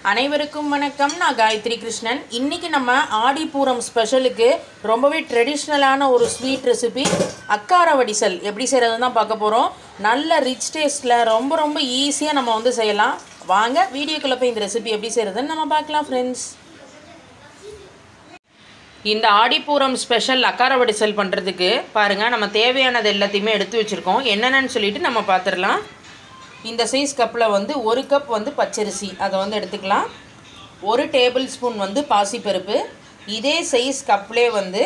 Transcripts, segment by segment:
அனைவருக்கும் வணக்கம். நான் காயத்ரி கிருஷ்ணன். இன்றைக்கி நம்ம ஆடிப்பூரம் ஸ்பெஷலுக்கு ரொம்பவே ட்ரெடிஷ்னலான ஒரு ஸ்வீட் ரெசிபி அக்கார வடிசல் எப்படி செய்கிறதுன்னு தான் பார்க்க போகிறோம். நல்ல ரிச் டேஸ்ட்டில் ரொம்ப ஈஸியாக நம்ம வந்து செய்யலாம். வாங்க வீடியோக்குள்ளே போய் இந்த ரெசிபி எப்படி செய்கிறதுன்னு நம்ம பார்க்கலாம் ஃப்ரெண்ட்ஸ். இந்த ஆடிப்பூரம் ஸ்பெஷல் அக்கார வடிசல் பண்ணுறதுக்கு பாருங்கள், நம்ம தேவையானது எல்லாத்தையுமே எடுத்து வச்சுருக்கோம். என்னென்னு சொல்லிவிட்டு நம்ம பார்த்துடலாம். இந்த சைஸ் கப்பில் வந்து 1 கப் வந்து பச்சரிசி அதை வந்து எடுத்துக்கலாம். 1 டேபிள் ஸ்பூன் வந்து பாசிப்பருப்பு. இதே சைஸ் கப்லேயே வந்து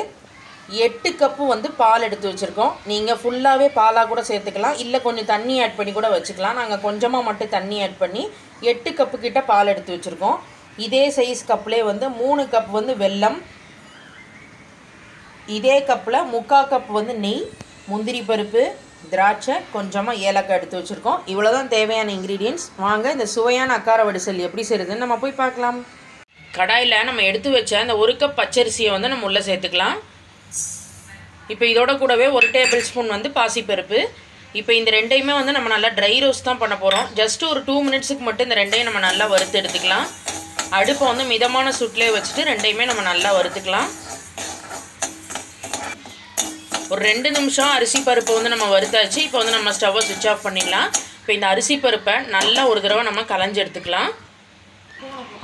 8 கப்பு வந்து பால் எடுத்து வச்சுருக்கோம். நீங்கள் ஃபுல்லாகவே பாலாக கூட சேர்த்துக்கலாம், இல்லை கொஞ்சம் தண்ணி ஆட் பண்ணி கூட வச்சுக்கலாம். நாங்கள் கொஞ்சமாக மட்டும் தண்ணி ஆட் பண்ணி 8 கப்பு கிட்ட பால் எடுத்து வச்சுருக்கோம். இதே சைஸ் கப்லேயே வந்து 3 கப் வந்து வெல்லம். இதே கப்பில் 3/4 கப் வந்து நெய், முந்திரி பருப்பு, திராட்சை, கொஞ்சமாக ஏலக்காய் எடுத்து வச்சுருக்கோம். இவ்வளோ தான் தேவையான இன்க்ரீடியன்ட்ஸ். வாங்க இந்த சுவையான அக்கார வடிசல் எப்படி செய்கிறதுன்னு நம்ம போய் பார்க்கலாம். கடாயில் நம்ம எடுத்து வச்ச அந்த 1 கப் பச்சரிசியை வந்து நம்ம உள்ளே சேர்த்துக்கலாம். இப்போ இதோட கூடவே 1 டேபிள் ஸ்பூன் வந்து பாசிப்பருப்பு. இப்போ இந்த ரெண்டையுமே வந்து நம்ம நல்லா ட்ரை ரோஸ்ட் தான் பண்ண போகிறோம். ஜஸ்ட் ஒரு 2 மினிட்ஸுக்கு மட்டும் இந்த ரெண்டையும் நம்ம நல்லா வறுத்து எடுத்துக்கலாம். அடுப்பை வந்து மிதமான சூட்லேயே வச்சுட்டு ரெண்டையுமே நம்ம நல்லா வறுத்துக்கலாம். ஒரு 2 நிமிஷம் அரிசி பருப்பை வந்து நம்ம வறுத்தாச்சு. இப்போ வந்து நம்ம ஸ்டவ்வை சுவிட்ச் ஆஃப் பண்ணிடலாம். இப்போ இந்த அரிசி பருப்பை நல்லா ஒரு தடவை நம்ம களைஞ்சி எடுத்துக்கலாம்.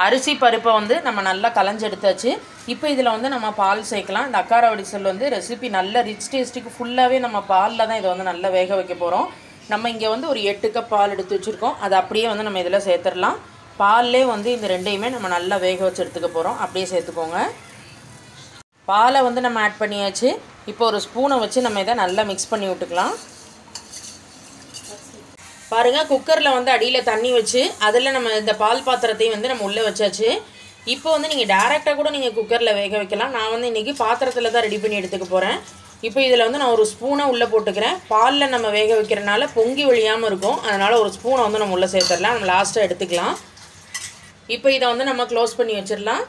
அரிசி பருப்பை வந்து நம்ம நல்லா களைஞ்சி எடுத்தாச்சு. இப்போ இதில் வந்து நம்ம பால் சேர்க்கலாம். இந்த அக்கார வடிசல் வந்து ரெசிபி நல்ல ரிச் டேஸ்ட்டுக்கு ஃபுல்லாகவே நம்ம பாலில் தான் இதை வந்து நல்லா வேக வைக்க போகிறோம். நம்ம இங்கே வந்து ஒரு 8 கப் பால் எடுத்து வச்சுருக்கோம். அதை அப்படியே வந்து நம்ம இதில் சேர்த்துடலாம். பால்லே வந்து இந்த ரெண்டையுமே நம்ம நல்லா வேக வச்சு எடுத்துக்க போகிறோம். அப்படியே சேர்த்துக்கோங்க. பாலை வந்து நம்ம ஆட் பண்ணியாச்சு. இப்போ ஒரு ஸ்பூனை வச்சு நம்ம இதை நல்லா மிக்ஸ் பண்ணி விட்டுக்கலாம். பாருங்கள், குக்கரில் வந்து அடியில் தண்ணி வச்சு அதில் நம்ம இந்த பால் பாத்திரத்தையும் வந்து நம்ம உள்ளே வச்சாச்சு. இப்போ வந்து நீங்கள் டேரெக்டாக கூட நீங்கள் குக்கரில் வேக வைக்கலாம். நான் வந்து இன்றைக்கி பாத்திரத்தில் தான் ரெடி பண்ணி எடுத்துக்க போகிறேன். இப்போ இதில் வந்து நான் ஒரு ஸ்பூனை உள்ளே போட்டுக்கிறேன். பாலில் நம்ம வேக வைக்கிறனால பொங்கி வழியாமல் இருக்கும். அதனால் ஒரு ஸ்பூனை வந்து நம்ம உள்ளே சேர்த்துடலாம். நம்ம லாஸ்ட்டாக எடுத்துக்கலாம். இப்போ இதை வந்து நம்ம க்ளோஸ் பண்ணி வச்சிடலாம்.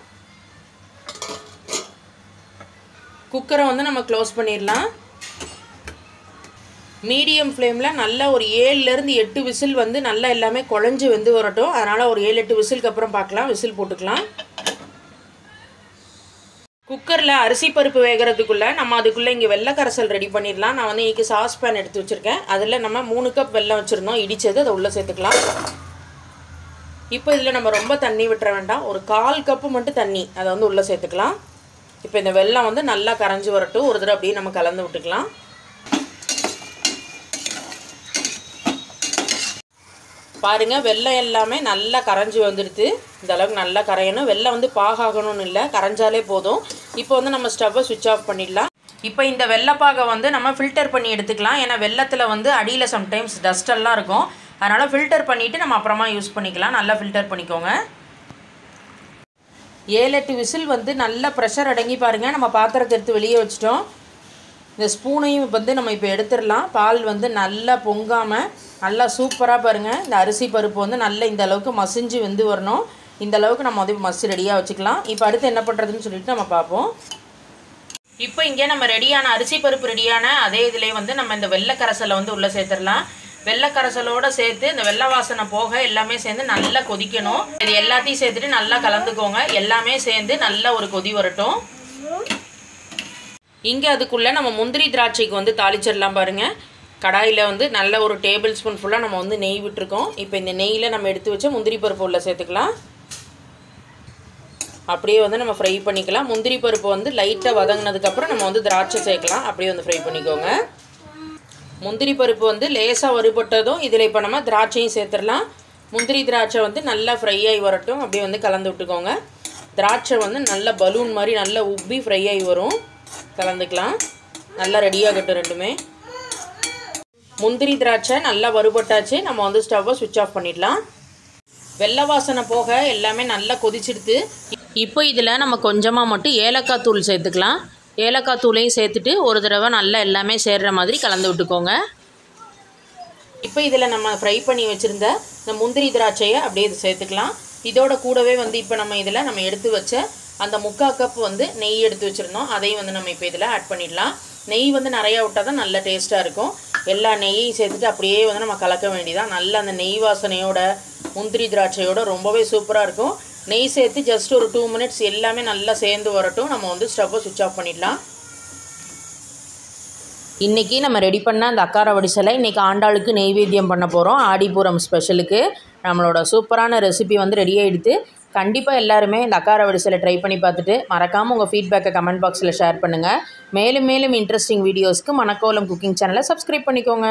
குக்கரை வந்து நம்ம க்ளோஸ் பண்ணிடலாம். மீடியம் ஃப்ளேமில் நல்லா ஒரு 7லேருந்து 8 விசில் வந்து நல்லா எல்லாமே குழஞ்சி வெந்து வரட்டும். அதனால் ஒரு 7-8 விசிலுக்கு அப்புறம் பார்க்கலாம். விசில் போட்டுக்கலாம். குக்கரில் அரிசி பருப்பு வேகிறதுக்குள்ளே நம்ம அதுக்குள்ளே இங்கே வெள்ளை கரைசல் ரெடி பண்ணிடலாம். நான் வந்து இன்றைக்கி சாஸ் பேன் எடுத்து வச்சுருக்கேன். அதில் நம்ம 3 கப் வெல்லம் வச்சுருந்தோம், இடித்தது. அதை உள்ளே சேர்த்துக்கலாம். இப்போ இதில் நம்ம ரொம்ப தண்ணி விட்டுற வேண்டாம். ஒரு 1/4 கப்பு மட்டும் தண்ணி அதை வந்து உள்ளே சேர்த்துக்கலாம். இப்போ இந்த வெல்லம் வந்து நல்லா கரைஞ்சி வரட்டும். ஒரு தடவை அப்படியே நம்ம கலந்து விட்டுக்கலாம். பாருங்கள், வெல்லம் எல்லாமே நல்லா கரைஞ்சி வந்துடுது. இந்த அளவுக்கு நல்லா கரையணும். வெல்லம் வந்து பாகாகணும்னு இல்லை, கரைஞ்சாலே போதும். இப்போ வந்து நம்ம ஸ்டவ்வை சுவிட்ச் ஆஃப் பண்ணிடலாம். இப்போ இந்த வெள்ளைப்பாகை வந்து நம்ம ஃபில்டர் பண்ணி எடுத்துக்கலாம். ஏன்னா வெள்ளத்தில் வந்து அடியில் சம்டைம்ஸ் டஸ்டெல்லாம் இருக்கும். அதனால் ஃபில்டர் பண்ணிவிட்டு நம்ம அப்புறமா யூஸ் பண்ணிக்கலாம். நல்லா ஃபில்டர் பண்ணிக்கோங்க. 7-8 விசில் வந்து நல்லா ப்ரெஷர் அடங்கி பாருங்கள். நம்ம பாத்திரத்தை எடுத்து வெளியே வச்சிட்டோம். இந்த ஸ்பூனையும் வந்து நம்ம இப்போ எடுத்துடலாம். பால் வந்து நல்லா பொங்காமல் நல்லா சூப்பராக பாருங்கள். இந்த அரிசி பருப்பு வந்து நல்லா இந்த அளவுக்கு மசிஞ்சு வெந்து வரணும். இந்த அளவுக்கு நம்ம வந்து மசி ரெடியாக வச்சுக்கலாம். இப்போ அடுத்து என்ன பண்ணுறதுன்னு சொல்லிட்டு நம்ம பார்ப்போம். இப்போ இங்கே நம்ம ரெடியான அரிசி பருப்பு ரெடியான அதே இதிலே வந்து நம்ம இந்த வெள்ளை கரைசலை வந்து உள்ளே சேர்த்துடலாம். வெள்ளை கரைசலோடு சேர்த்து இந்த வெள்ளை வாசனை போக எல்லாமே சேர்ந்து நல்லா கொதிக்கணும். இது எல்லாத்தையும் சேர்த்துட்டு நல்லா கலந்துக்கோங்க. எல்லாமே சேர்ந்து நல்லா ஒரு கொதி வரட்டும். இங்கே அதுக்குள்ளே நம்ம முந்திரி திராட்சைக்கு வந்து தாளிச்சிடலாம். பாருங்கள், கடாயில் வந்து நல்ல ஒரு டேபிள் ஸ்பூன் ஃபுல்லாக நம்ம வந்து நெய் விட்டுருக்கோம். இப்போ இந்த நெய்யில் நம்ம எடுத்து வச்ச முந்திரி பருப்பு உள்ள சேர்த்துக்கலாம். அப்படியே வந்து நம்ம ஃப்ரை பண்ணிக்கலாம். முந்திரி பருப்பு வந்து லைட்டாக வதங்கினதுக்கப்புறம் நம்ம வந்து திராட்சை சேர்க்கலாம். அப்படியே வந்து ஃப்ரை பண்ணிக்கோங்க. முந்திரி பருப்பு வந்து லேசாக வறுபட்டதும் இதில் இப்போ நம்ம திராட்சையும் சேர்த்துடலாம். முந்திரி திராட்சை வந்து நல்லா ஃப்ரை ஆகி வரட்டும். அப்படியே வந்து கலந்து விட்டுக்கோங்க. திராட்சை வந்து நல்ல பலூன் மாதிரி நல்லா உப்பி ஃப்ரை ஆகி வரும். கலந்துக்கலாம். நல்லா ரெடியாகட்டும் ரெண்டுமே. முந்திரி திராட்சை நல்லா வறுபட்டாச்சு. நம்ம வந்து ஸ்டவ்வை சுவிட்ச் ஆஃப் பண்ணிடலாம். வெள்ளை வாசனை போக எல்லாமே நல்லா கொதிச்சிடுது. இப்போ இதில் நம்ம கொஞ்சமாக மட்டும் ஏலக்காய் தூள் சேர்த்துக்கலாம். ஏலக்காய் தூளையும் சேர்த்துட்டு ஒரு தடவை நல்லா எல்லாமே சேர்கிற மாதிரி கலந்து விட்டுக்கோங்க. இப்போ இதில் நம்ம ஃப்ரை பண்ணி வச்சுருந்த இந்த முந்திரி திராட்சையை அப்படியே இது சேர்த்துக்கலாம். இதோட கூடவே வந்து இப்போ நம்ம இதில் நம்ம எடுத்து வச்ச அந்த 3/4 கப் வந்து நெய் எடுத்து வச்சுருந்தோம். அதையும் வந்து நம்ம இப்போ இதில் ஆட் பண்ணிடலாம். நெய் வந்து நிறையா விட்டால் தான் நல்ல டேஸ்ட்டாக இருக்கும். எல்லா நெய்யையும் சேர்த்துட்டு அப்படியே வந்து நம்ம கலக்க வேண்டியதான். நல்ல அந்த நெய் வாசனையோட முந்திரி திராட்சையோட ரொம்பவே சூப்பராக இருக்கும். நெய் சேர்த்து ஜஸ்ட் ஒரு 2 மினிட்ஸ் எல்லாமே நல்லா சேர்ந்து வரட்டும். நம்ம வந்து ஸ்டவ்வை சுவிட்ச் ஆஃப் பண்ணிடலாம். இன்றைக்கி நம்ம ரெடி பண்ண அந்த அக்கார வடிசலை இன்றைக்கி ஆண்டாளுக்கு நெய்வேத்தியம் பண்ண போகிறோம். ஆடிப்பூரம் ஸ்பெஷலுக்கு நம்மளோட சூப்பரான ரெசிபி வந்து ரெடி ஆகிடுது. கண்டிப்பாக எல்லாருமே இந்த அக்கார வடிசலை ட்ரை பண்ணி பார்த்துட்டு மறக்காமல் உங்கள் ஃபீட்பேக்கை கமெண்ட் பாக்ஸில் ஷேர் பண்ணுங்கள். மேலும் மேலும் இன்ட்ரெஸ்டிங் வீடியோஸ்க்கு மணக்கோலம் குக்கிங் சேனலை சப்ஸ்கிரைப் பண்ணிக்கோங்க.